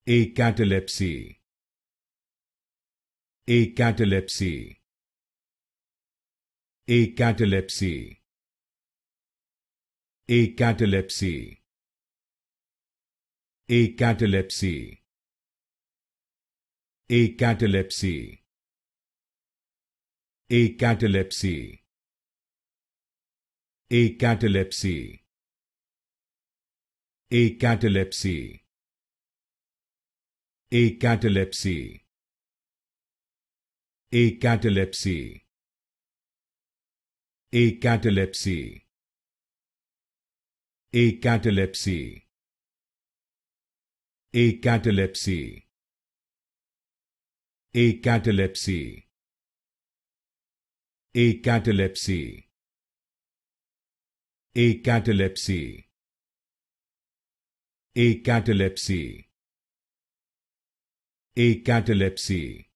Acatalepsy. Acatalepsy. Acatalepsy. Acatalepsy. Acatalepsy. Acatalepsy. Acatalepsy. Acatalepsy. Acatalepsy. Acatalepsy. Acatalepsy. Acatalepsy. Acatalepsy. Acatalepsy. Acatalepsy. Acatalepsy. Acatalepsy. Acatalepsy. Acatalepsy.